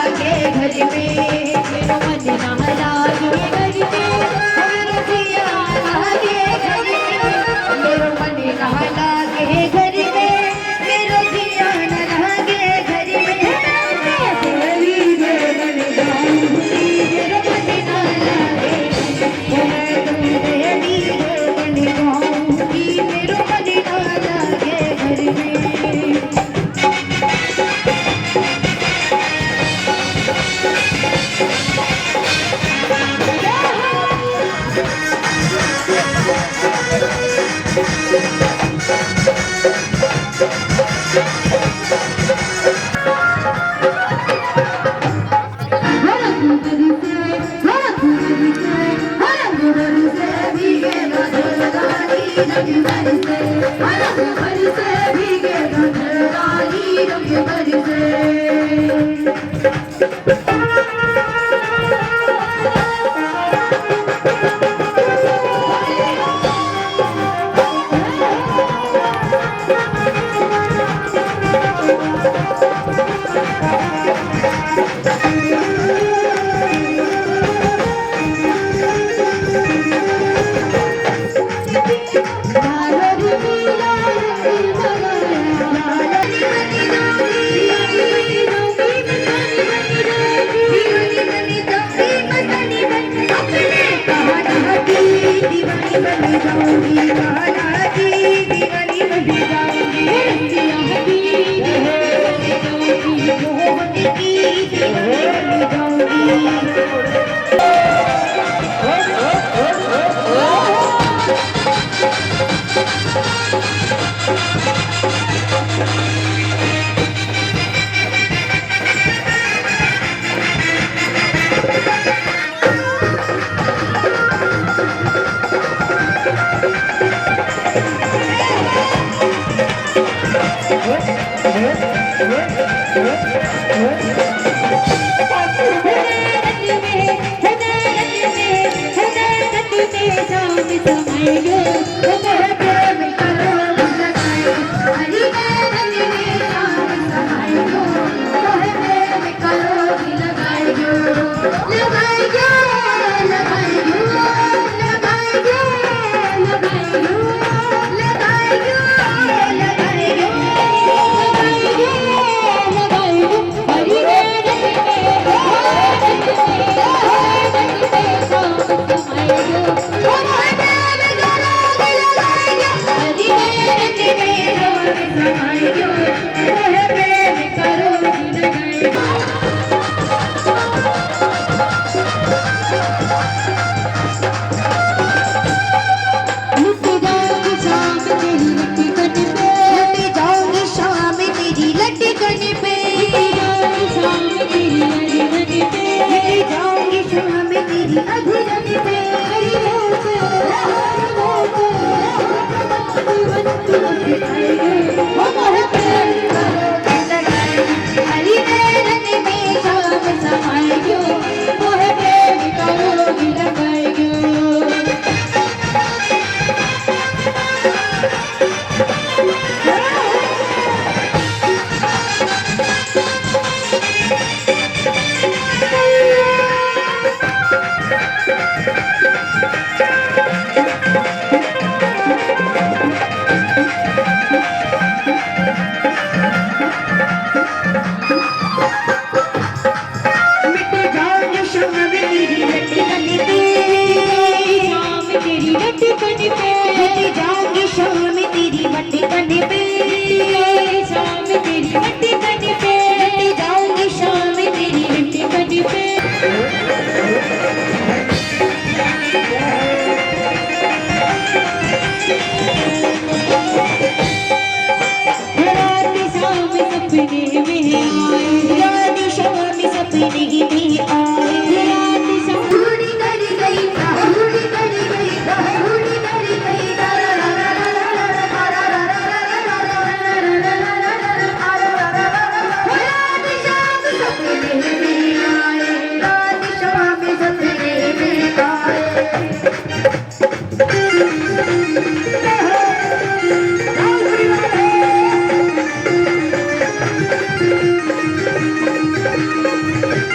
लागे घर में, मेरो मन ना लागे घर में, मेरो जिया लागे घर में, मेरो मन ना लागे घर में, मेरो जिया ना लागे घर में, मैं देवी रे बन जाऊंगी, मेरो मन ना लागे, मैं देवी रे बन जाऊंगी, मेरो मन ना लागे घर में।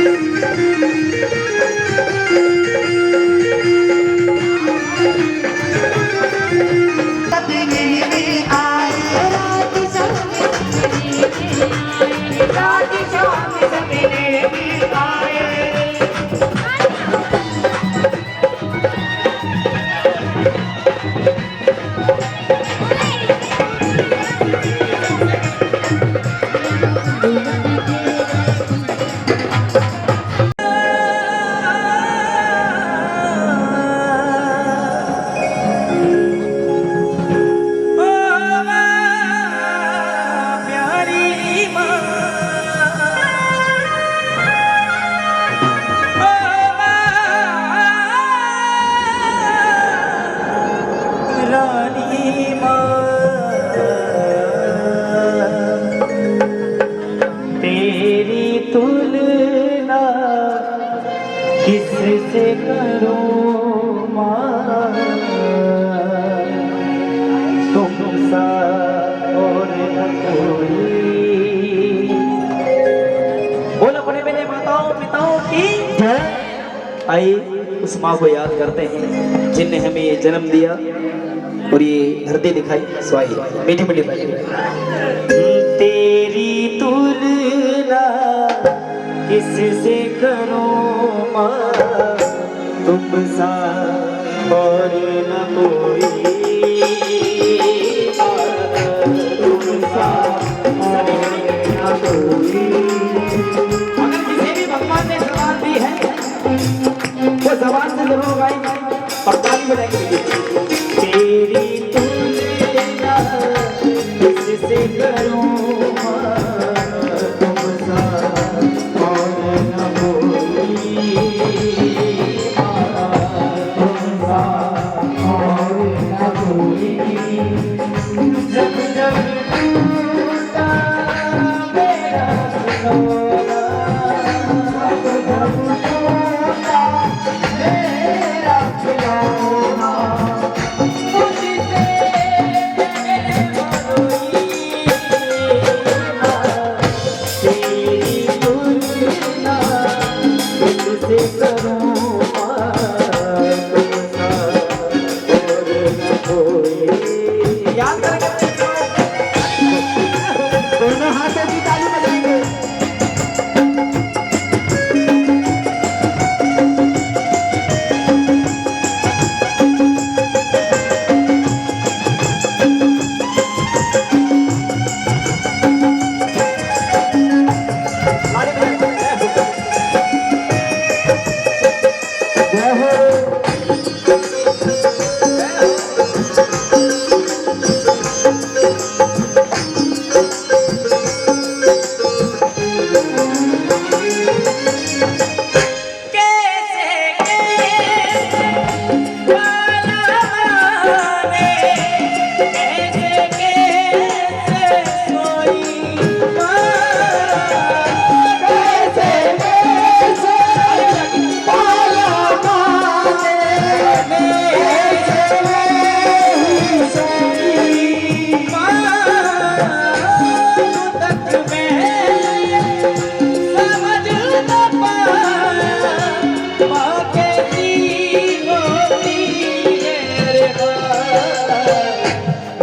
सपने में आए रात शाम सपने में आए रात शाम सपने में आए तेरी तुलना किससे करूं मां, तुम सा और न कोई। बोलो बड़े बड़े माताओं पिताओं की जय। आइए उस माँ को याद करते हैं जिनने हमें ये जन्म दिया और ये धरती दिखाई। स्वाई मीठी मीठी बात। तेरी तुलना किससे करूं मां, तुम सा और न कोई। तुम सा और न कोई। अगर किसी भी भगवान ने जबान दी है वो जबान से जरूर गाएंगे और ताली बजाएंगे। तेरी तुलना किससे करूं मां, तुम सा और न कोई। तुम सा और न कोई। जब जब टूटा मेरा खिलौना, जब जब टूटा मेरा खिलौना, मुझसे तेरी तुलना किससे करूं मां, तुम सा और न कोई। याद करेंगे दोनों हाथों की ताली बजाएंगे।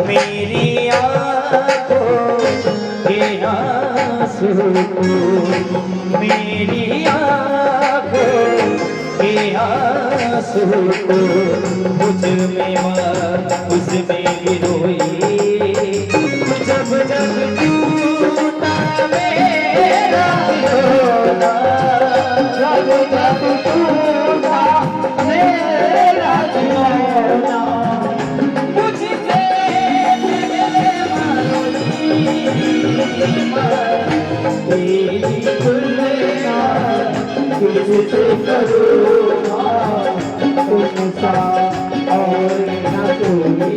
मेरी आँखों के आंसू, मेरी आँखों के आंसू मुझ में उसमें गिरोई। जब जब टूटा मेरा खिलौना, जब जब टूटा मेरा खिलौना, तेरी तुलना किससे करूं मां, तुम सा और न कोई।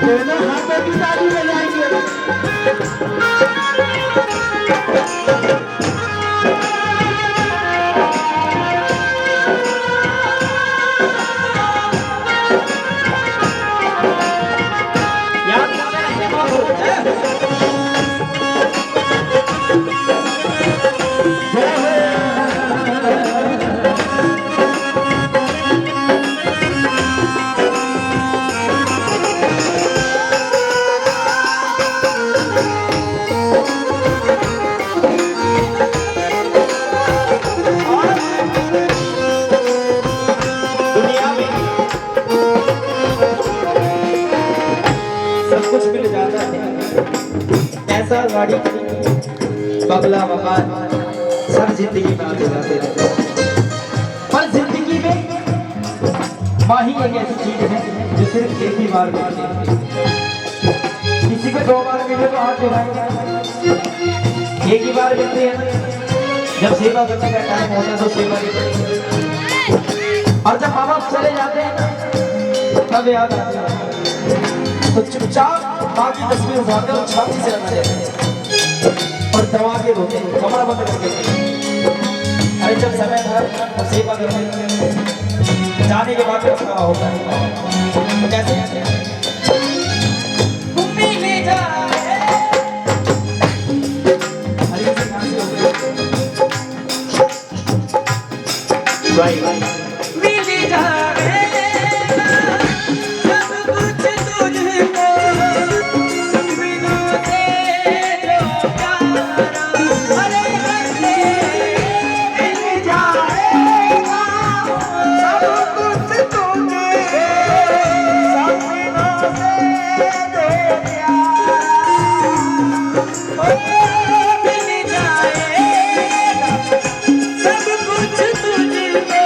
दोनों हाथों की ताली बजाएंगे। याद कार गाड़ी बगला मकान सब जिंदगी में आते जाते रहते हैं। पर जिंदगी में माँ ही एक ऐसी चीज है जो सिर्फ एक ही बार मिलती है। किसी को 2 बार मिले तो हाथ उठाएंगे, एक ही बार मिलती है। जब सेवा करने का टाइम होता है तो सेवा भी करते हैं, और जब माँ बाप चले जाते हैं तब याद आता है तो चुपचाप माँ की तस्वीर उठाते और छाती से रखते हैं और दबा के रोते हैं, कमरा बंद करके। अरे जब समय था तो सेवा करने जाने के बाद भी सेवा होता है तो कैसे मिले जाए। अरे ऐसे कहाँ से होते भाई मिले जाए सब कुछ तुझको बिना तेरे प्यारा। अरे कैसे मिल जाएगा सब कुछ तुझको बिना तेरे प्यारा। मिल जाएगा सब कुछ तुझको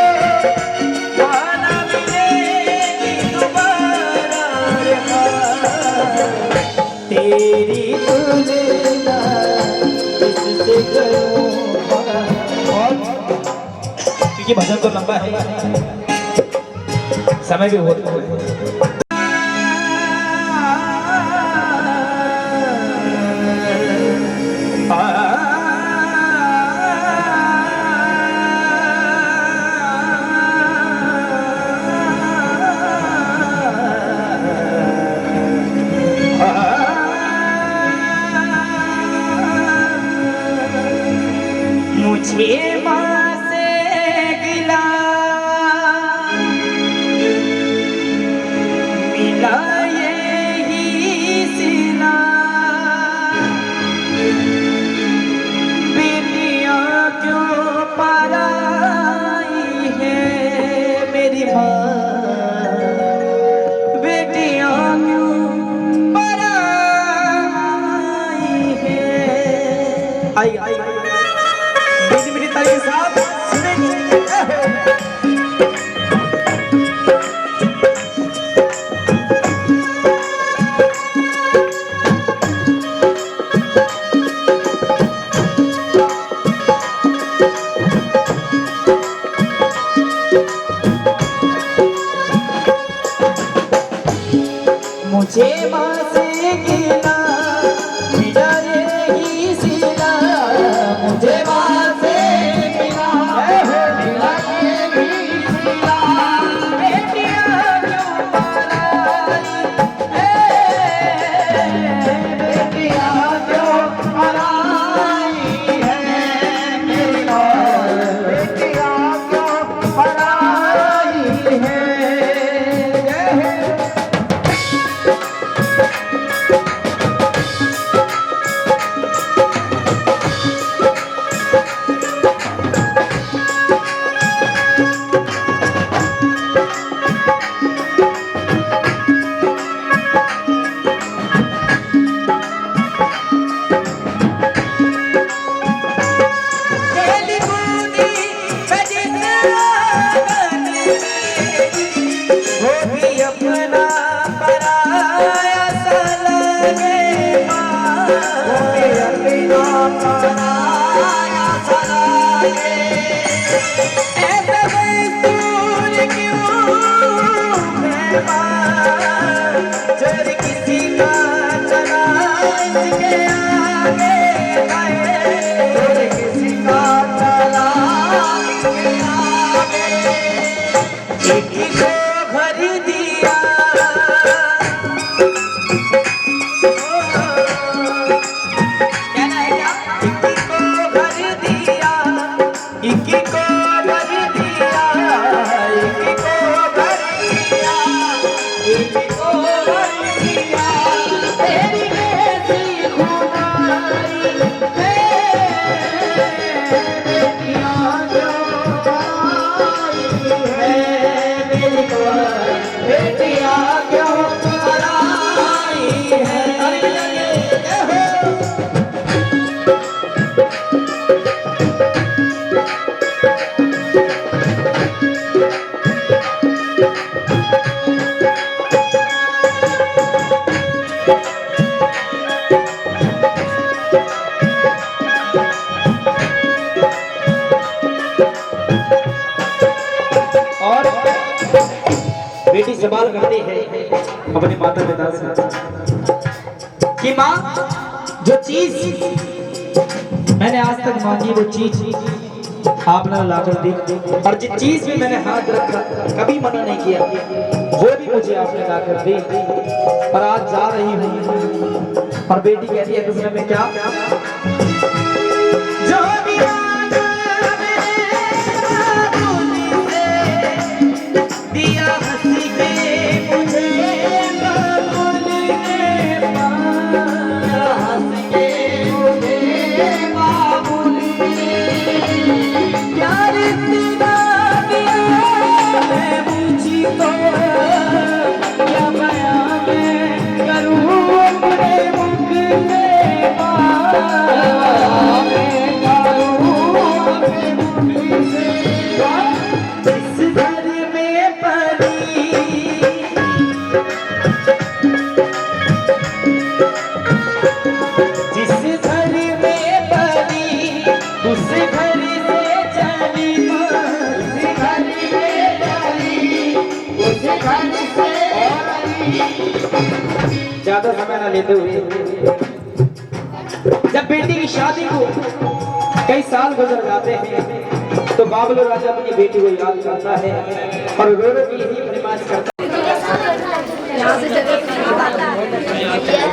ना मिलेगी दोबारा रे तेरी तुलना किससे करूं। और क्योंकि भजन तो लंबा है, समय भी बहुत है। मुझे माँ से गिला मिला यही सिला। बेटियाँ क्यों पराई है मेरी माँ, बेटियाँ क्यों पराई है। आई आई मेरी ताली के साथ मुझे माँ से गिला मिला यही सिला। मुझे माँ से गिला मिला यही सिला। बेटियाँ क्यों पराई है, बेटियाँ क्यों पराई है मेरी माँ, बेटियाँ क्यों पराई है। वो भी अपना पराया सा लगे माँ, वो भी अपना पराया सा लगे। ऐसा दस्तूर क्यों है माँ, चोर किसी का चला इसके आगे आए, चोर किसी का चला इसके आगे। एक को घर दिया कहना है क्या, एक को घर दिया, एक को घर दिया, एक को घर दिया, एक को घर दिया। तेरी कैसी खुदाई है, बेटियाँ क्यों आई है मेरी माँ, बेटियाँ क्यों पराई है। सवाल करते हैं अपने माता पिता से कि माँ, जो चीज मैंने आज तक मांगी वो चीज आपने लाकर दी, और जिस चीज में मैंने हाथ रखा कभी मना नहीं किया वो भी मुझे आपने लाकर दी। और आज जा रही हूँ और बेटी कहती है दूसरे में क्या, जो भी दिया हंसी के मुझे बाबुल ने पाया, हंस के मुझे बाबुल ने प्यार इतना दिया मैं मुझको, क्या बयां मैं करूं अपने मुख से बात, मैं करूं अपने मुख से इस घर में पली, जिस घर में पली उस घर से चली, उस घर में चली उस घर से चली। ज्यादा समय न लेते हुए जब बेटी की शादी को कई साल गुजर जाते हैं तो बाबलू राजा अपनी बेटी को याद करता है और रो रो के यही फरमाइश करता है।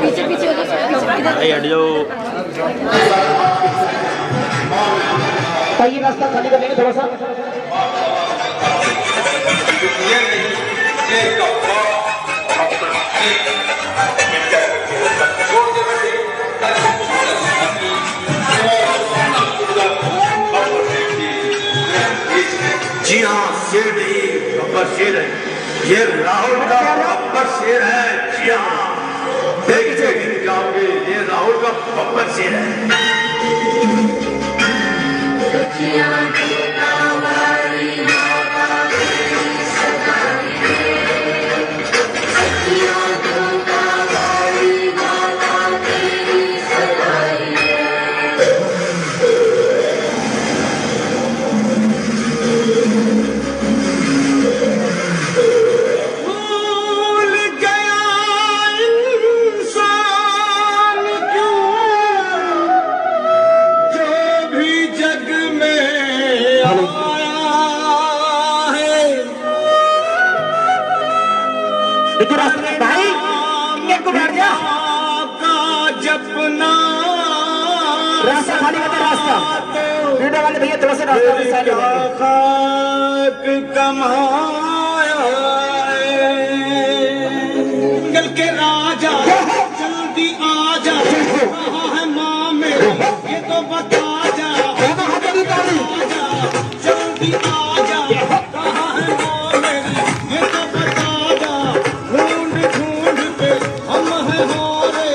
पीछे पीछे ये रास्ता खाली कर लेंगे थोड़ा सा। जी हाँ, शेर नहीं गब्बर शेर है, ये राहुल का गब्बर शेर है। जी हाँ, देखिए जाओगे, ये राहुल का गब्बर शेर है। भाई को बैठ जा, रास्ता खाली करते, रास्ता वीडियो वाले भैया थोड़ा सा रास्ता कमाया गल के राजा जल्दी आ जा, कहाँ है माँ मेरी ये तो बता जा, जल्दी आ जा, कहाँ है माँ मेरी ये तो बता जा, ढूंढ ढूंढ के हम है हारे,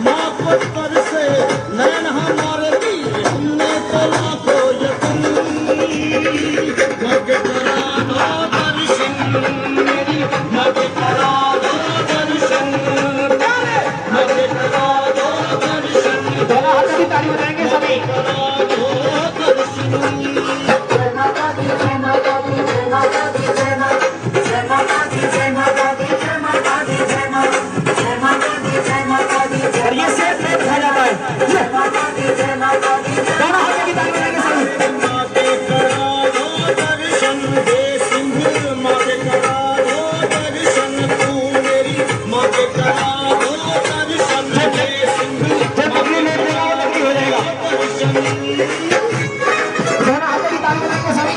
माँ पत्थर से नैन हमारे भी, हमने तो लाखों यकीन, मगे करा दो दर्शन मेरी, मगे करा दो दर्शन, मगे करा दो दर्शन, दोनों हाथों की ताली बजाएंगे सभी। करा दो दर्शन। और ये शेर में दिखाया जाता है, दोनों हाथों की ताली बजाएंगे सभी। माते करा दो दर्शन दे सिंह, माते करा दो दर्शन तू मेरी, माते करा दो दर्शन दे सिंह, जब अपनी लेट देगा वो लकड़ी हो जाएगा। दोनों हाथों की ताली बजाएंगे सभी।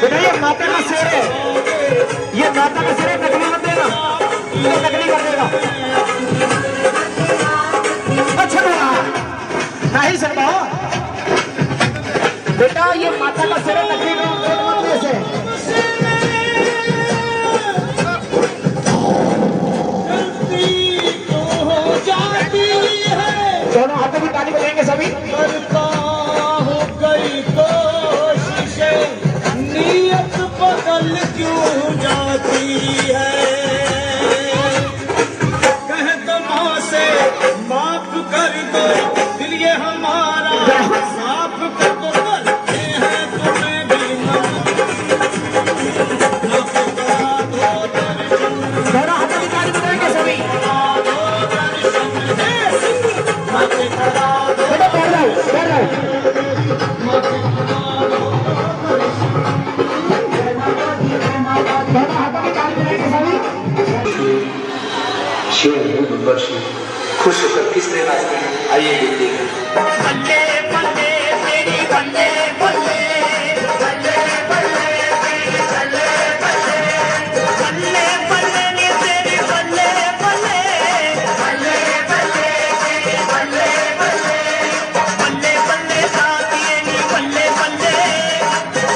बेटा ये माता का शेर है, ये माता का शेर है, नकली मत देना, ये नकली कर देगा। अच्छा बोला नहीं सकता। बेटा ये माता का सिर नकली में से दोनों हाथों की ताली बजाएंगे सभी। करता हो गई कोशिशें, नीयत बदल क्यों जाती है। कह दो माँ से माफ कर दो, दिल ये हमारा साफ कर दो, करते हैं तुम्हें भी माफ करा दो दर्शन, दोनों हाथों की ताली बजाएंगे सभी। माफ करा दो बेटा बैठ जाओ बैठ जाओ। दोनों हाथों की ताली बजाएंगे सभी। शिव नंबर शिव खुश होकर किस तरह नाचते हैं आइए देखते हैं। बल्ले बल्ले तेरी बल्ले बल्ले, बल्ले बल्ले तेरी बल्ले बल्ले, बल्ले बल्ले नी तेरी बल्ले बल्ले, बल्ले बल्ले तेरी बल्ले बल्ले, बल्ले बल्ले दातिये नी बल्ले बल्ले,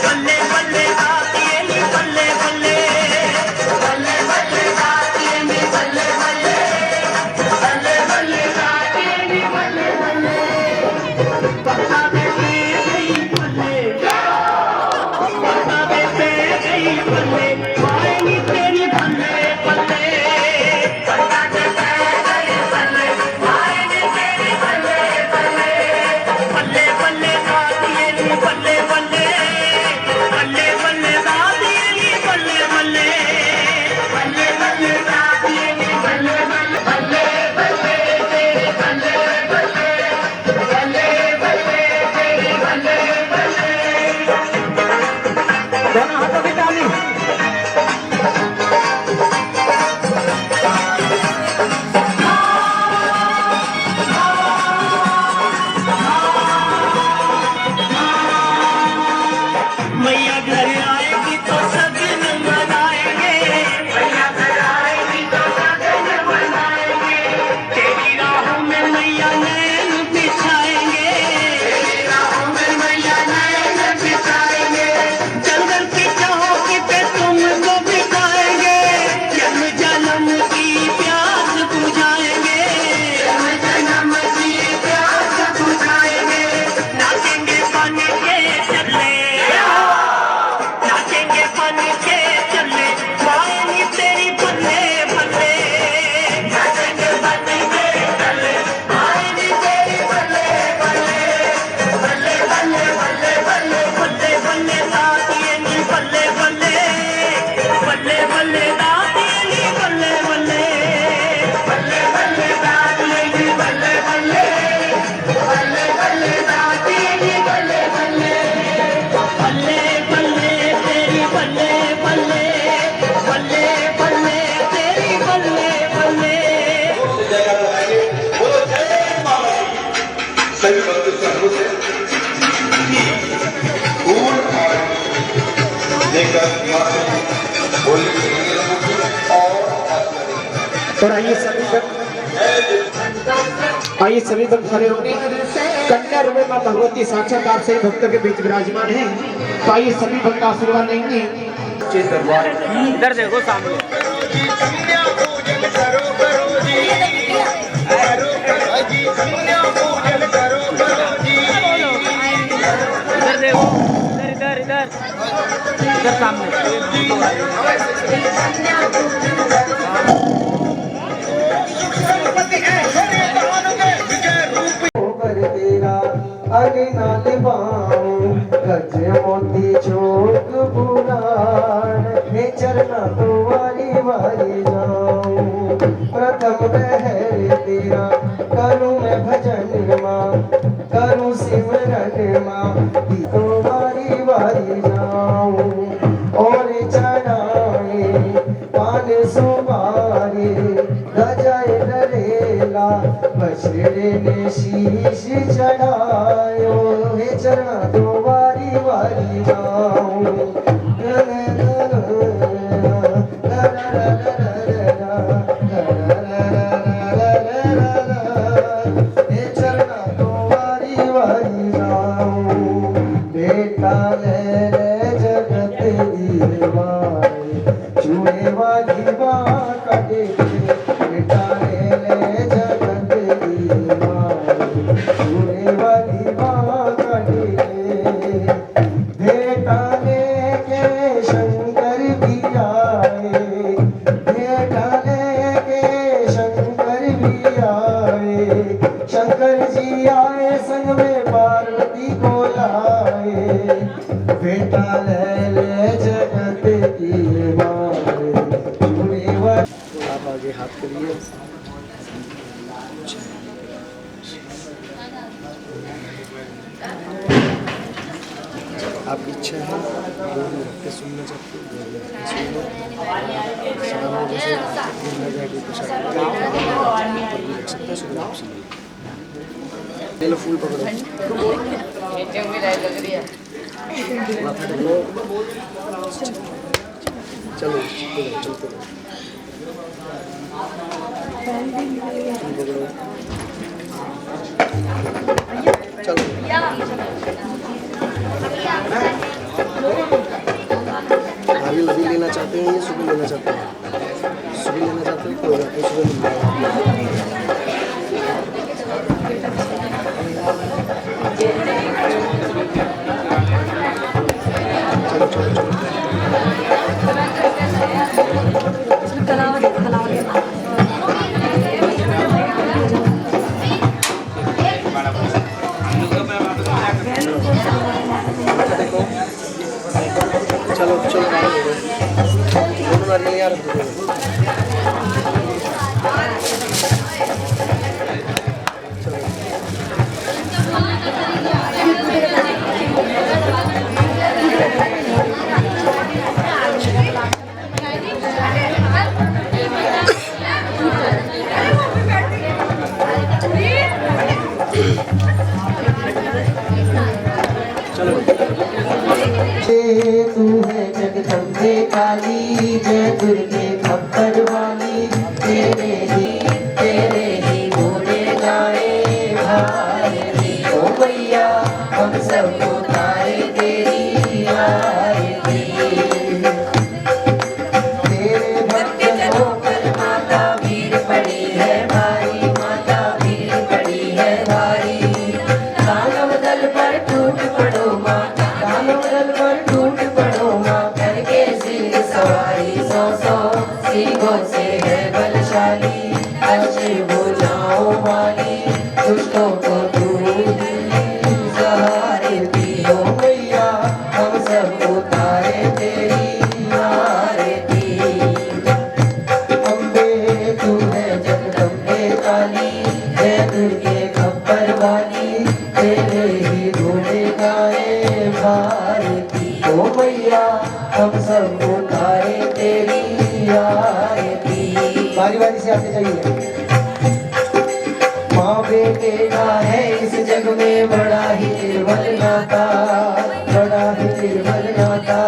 बल्ले बल्ले दातिये नी बल्ले बल्ले, बल्ले बल्ले दातिये नी बल्ले बल्ले, बल्ले बल्ले दातिये नी बल्ले बल्ले। पता बेटे गई बल्ले, पता बेटे गई बल्ले, मायनी तेरी बल्ले बल्ले, पता बेटे गई बल्ले, मायनी तेरी बल्ले बल्ले, बल्ले बल्ले दातिये नी बल्ले बल्ले, बल्ले बल्ले दातिये नी बल्ले बल्ले, बल्ले बल्ले दातिये नी बल्ले बल्ले, बल्ले बल्ले तेरी बल्ले बल्ले, बल्ले बल्ले तेरी बल्ले बल्ले। दोनों हाथों की ताली। मैया घर आएगी तो सगन मनाएंगे, मैया घर आएगी तो सगन मनाएंगे, तेरी राहों में मैया नैन बिछाएंगे, तेरी राहों में मैया नैन बिछाएंगे, जंगल की चौकी पे तुमको बिठाएंगे, जन्म जन्म की प्यास बुझाएंगे, जन्म जन्म की प्यास बुझाएंगे, नाचेंगे बन के चले, नाचेंगे बन के चले, मायनी तेरी बल्ले बल्ले, नाचेंगे बन के चले, मायनी तेरी बल्ले बल्ले, बल्ले बल्ले बल्ले बल्ले, बल्ले बल्ले दातिये नी बल्ले बल्ले, बल्ले बल्ले दातिये नी बल्ले बल्ले, बल्ले बल्ले दातिये नी बल्ले बल्ले, बल्ले बल्ले दातिये नी बल्ले बल्ले, बल्ले बल्ले तेरी बल्ले बल्ले, बल्ले बल्ले तेरी बल्ले बल्ले। जयकार लगाएंगे बोलो जय माता दी। सभी भक्त संघों से फूल और देकर माता दी बोली और और आइए सभी भक्त खड़े होंगे। कन्या रूप में मां भगवती साक्षात आप सभी भक्तों के बीच विराजमान है। तो आइए सभी भक्त आशीर्वाद लेंगे। दरबार इधर देखो सामने। कन्या पूजन करो करो जी, करो करो जी, कन्या पूजन करो करो जी। इधर देखो, इधर इधर इधर इधर सामने। गणपति ऐश्वर्य दान के विजय रूप पर तेरा अगना निभाऊं, गज मोती चोक पुराण, हे चरना तो वारी वारी जाऊं। प्रथम पहर तेरा करूं मैं भजन माँ, करूं सिमरन माँ, तो वारी वारी जाऊं। और चढ़ाए पान सुपारी, गजाए डरेला बछड़े ने शीश चढ़ायो, हे चरणा तो वारी वारी जाऊं। हे चरणा तो वारी वारी जाऊं। शंकर जी आए संग में पार्वती को लाए, बेटा ले ले जगत की माए। आप आगे हाथ करिए। आपकी इच्छा है गोद में रख के सुनना चाहते हो, गोद में रख के सुन लो। शाम में जैसे दिन में जाके कुछ ऊपर भी रख सकते हैं, सुबह आप सुनिए। ये लो फूल पकड़ो, माथा ढको, चलो चलते रहो। चलो अभी लेना चाहते हैं, ये सुबह लेना चाहते हैं, सुबह लेना चाहते हैं, कोई बात नहीं, सुबह मिल जाएगा। चलो चलो चलो चलो चलो दोनों नारियल यहाँ रख दो। तू है जगदम्बे काली, जय दुर्गे खप्पर वाली, तेरे ही बोले गाए भारती। ओ मैया हम सबको तारे तेरी आरती। तेरे भक्त होकर माता भीड़ पड़ी है भारी, माता भीड़ पड़ी है भारी। दानव दल पर टूट पड़ो माँ, दानव दल पर टूट पड़ो माँ, करके सिंह सवारी। सौ सौ सिंहों से है बलशाली, अच्छे भुजाओं वाली, दुष्टों को दूर सहारती। हो मैया हम सब उतारे तेरी आरती। अम्बे तू है जगदम्बे काली, जय दुर्गे खप्पर वाली, तेरे ही घोड़े गाए भारती। ओ मैया हम सब उतारे तेरी आरती। बारी बारी से आते जाइए। माँ बेटे का है इस जग में बड़ा ही निर्मल नाता, बड़ा ही निर्मल नाता।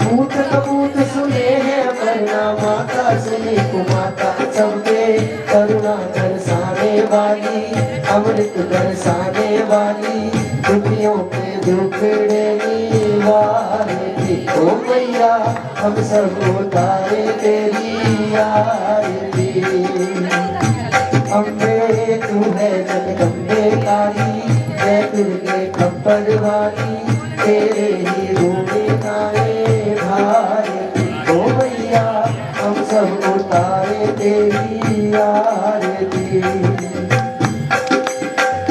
पूत कपूत सुने हैं वरना माता सुने कुमाता, सबके करुणा बरसाने वाली, अमृत बरसाने वाली, दुखियों के दुखड़े निवारती। ओ मैया हम सब उतारे तेरी आरती। अम्बे तू है जगदम्बे काली, जय दुर्गे खप्पर वाली, तेरे ही रूपे गाए भारती। ओ मैया हम सब उतारे तेरी आरती।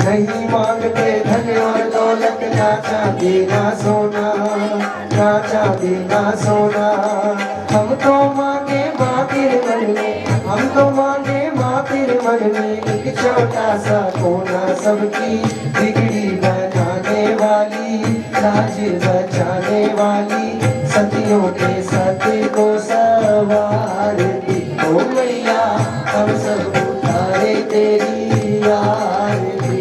नहीं मांगते धन और दौलत, ना चांदी ना सोना, ना चांदी ना सोना। हम तो मांगे माँ तेरे मन में, हम तो मांगे माँ तेरे मन में, एक छोटा सा कोना, सबकी बिगड़ी बनाने वाली, लाज बचाने वाली, सतियों के सत्य को सवारती। ओ मैया हम सब उतारे तेरी आरती।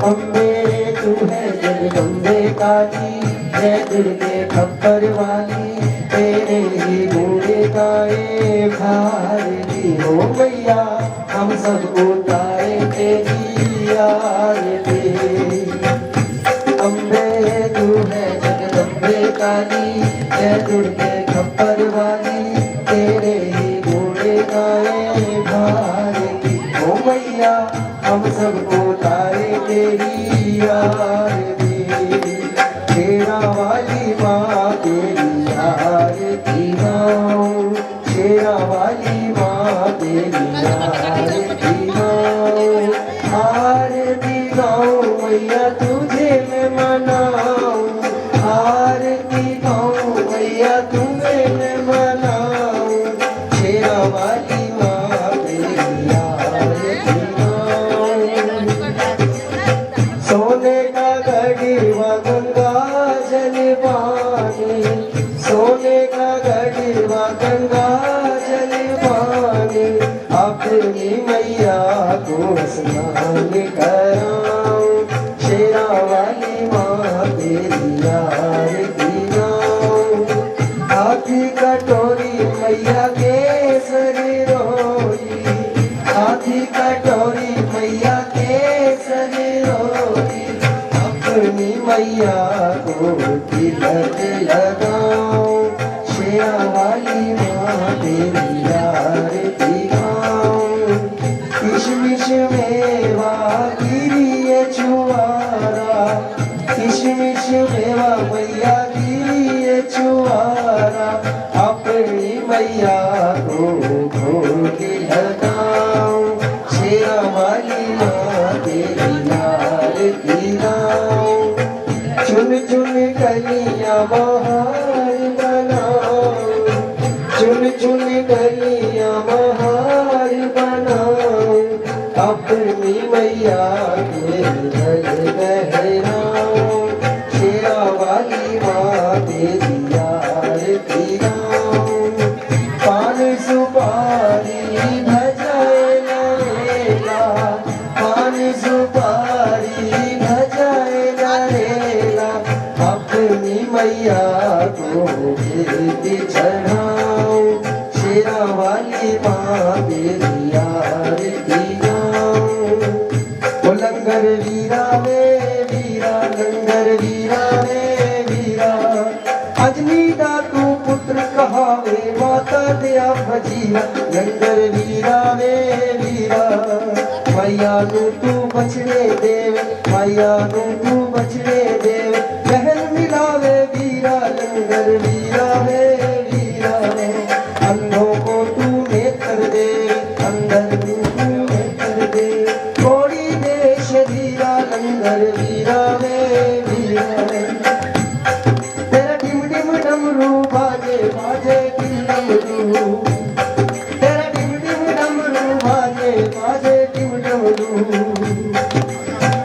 अम्बे तू है जगदम्बे काली, जय दुर्गे खप्पर वाली, तेरे ही घोड़े गाए भारती। हो मैया हम सब उतारे तेरी आरती। अम्बे तू है जगदम्बे काली, जय दुर्गे खप्पर वाली, तेरे ही घोड़े गाए भारती। हो मैया हम सब उतारे तेरी आरती। शेरा वाली माँ तेरी आरती गाऊं, शेरा वाली माँ तेरी आरती गाऊं। अपनी मैया को स्नान कराऊं, शेरा वाली माँ तेरी आरती गाऊं। हाथी कटोरी मैया केसर रोई, हाथी कटोरी मैया केसर रोई। अपनी मैया को तिलक लगाऊं, शेरा वाली माँ तेरी आरती गाऊं। किशमिश मेवा गिरिए छुआरा, किशमिश मेवा मैया गिरिए छुआरा। अपनी मैया को भोग लगाऊं, शेरा वाली माँ तेरी आरती गाऊं। चुन चुन कलियां बहार बनाऊं, चुन चुन कलियां बहार बनाऊं। अपनी मैया के गल गहराऊं, शेरा वाली माँ तेरी आरती गाऊं। पान सुपारी भजाए नरेला, पान सुपारी भजाए नरेला। अपनी मैया को कीर्ति चढ़ाऊं, शेरा वाली माँ तेरी आरती गाऊं। ओ लंगर वीरा वे वीरा, लंगर वीरा वे वीरा। अजनी दा तू पुत्र कहावे माता दया भजीरा। लंगर वीरा वे वीरा, मैया नू तू बछड़े देव, मैया नू तू बछड़े देव। महल मिलावे वीरा, लंगर वीरा वे वीरा। अंधों को तू नेत्र दे, अंधन को तू नेत्र दे। कोड़ी देश धीरा, लंगर वीरा वे वीरा। तेरा डिम डिम डमरू बाजे बाजे की डमरू, तेरा डिम डिम डमरू बाजे बाजे डिम डमरू।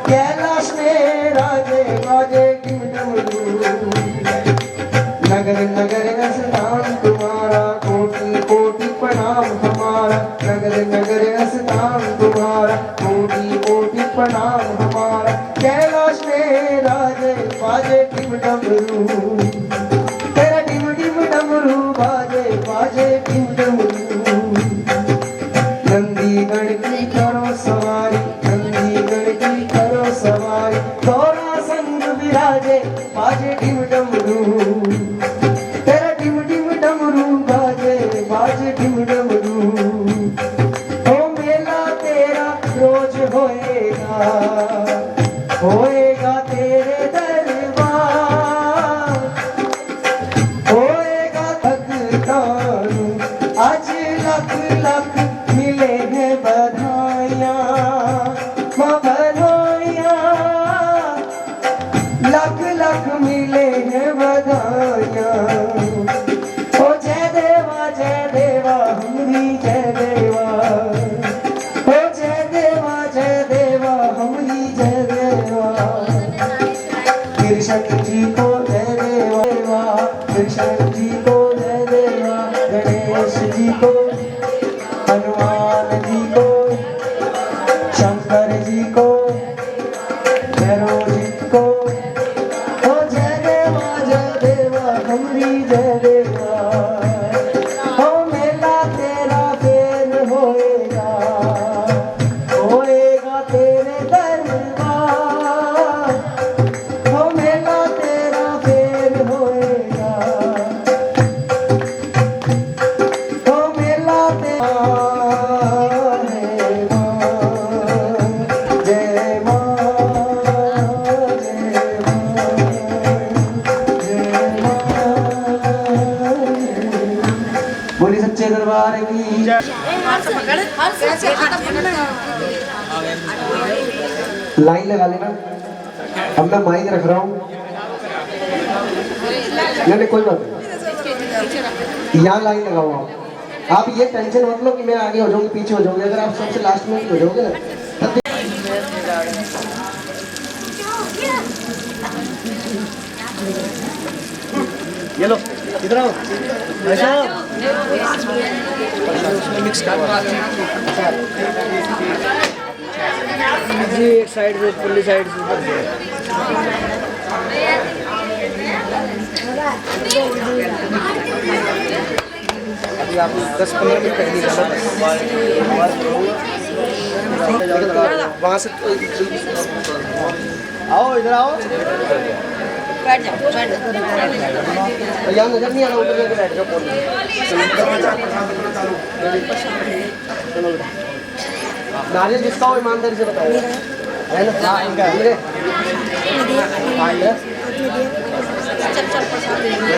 कैलाश में राजे बाजे डिम डमरू। नगर नगर स्थान तुम्हारा, कोटि कोटि प्रणाम हमारा। नगर नगर स्थान तुम्हारा, कोटि कोटि प्रणाम हमारा। कैलाश में राजे बाजे डिम डमरू, तेरा डिम डिम डमरू बाजे बाजे डिम डमरू। नंदीगढ़ की करो सवारी, नंदीगढ़ की करो सवारी। गौरा संग विराजे बाजे डिम डमरू, तेरा डिम डिम डमरू बाजे बाजे डिम डमरू। ओ मेला तेरा रोज होएगा, होएगा तेरे दरबार, होएगा भक्तान आज लख लख मिले हैं बधाइयाँ, माँ बधाइयाँ। लख लख मिले हैं बधाइयाँ। ओ जय देवा हमरी जय देवा, ओ जय देवा हमरी जय देवा। कृष्ण जी को जय देवा, कृष्ण जी को जय देवा। गणेश जी को, हनुमान जी को, शंकर जी को, भैरव जी को। ओ जय देवा हमरी जय देवा। ओ मेला तेरा फेर होएगा, होएगा तेरे दरबार। ओ मेला तेरा फेर होएगा, ओ मेला तेरा है माँ। जय माँ, जय माँ, जय माँ। बोली सच्चे दरबार की जय। लाइन लगा लेना, अब मैं माइक रख रहा हूँ। नहीं कोई बात नहीं, यहाँ लाइन लगाओ आप ये टेंशन मत लो कि मैं आगे हो जाऊंगी पीछे हो जाऊंगी। अगर आप सबसे लास्ट में हो जाओगे ना तब ये लो इधर आओ ऐसा उसमें मिक्स कर जी एक साइड से पुल्ली साइड से अभी आप 10-15 मिनट पहले वहाँ से आओ इधर आओ यहाँ नजर नहीं आ रहा उधर जाके बैठ जाओ नारियल जिसका हो ईमानदारी से बताओ है ना मेरे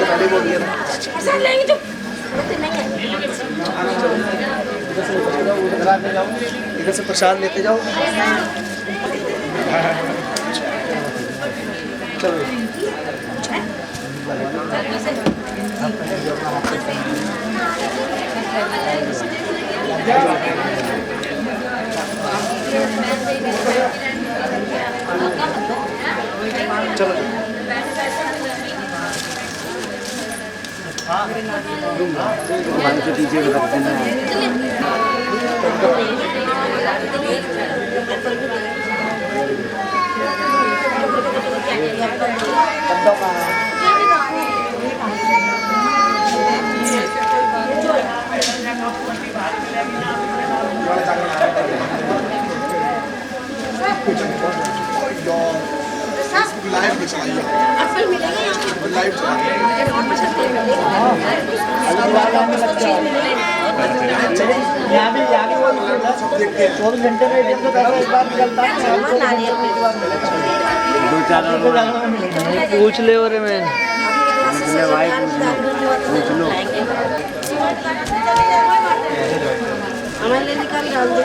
पहले बोल दिया इधर से प्रसाद लेते जाओ चलो चलो लाइव में चलाइए लाइव चलाइए 24 घंटे में एक बार निकलता है पूछ ले और मैं हमारे निकाल डाल दो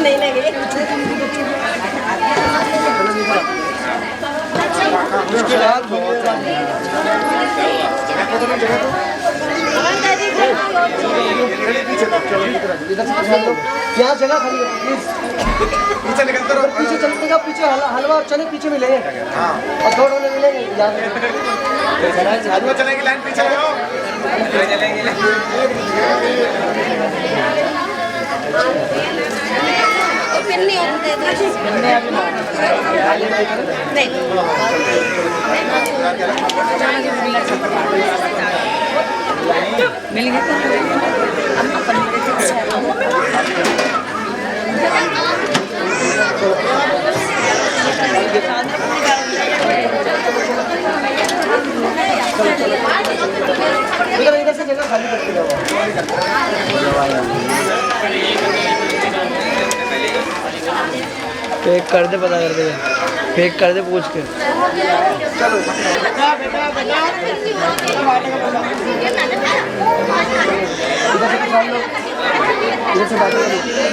नहीं लगे यहाँ जगह खाली है प्लीज पीछे निकलते रहो पीछे चलते का पीछे हलवा और चने पीछे मिलेंगे और थोड़ा मिलेंगे हलवा चलेंगे लाइन पीछे लगाओ फिर नहीं होते इधर से जगह खाली करके जाओ पैक कर दे पता कर दे पैक कर दे पूछ के इधर से बात देखो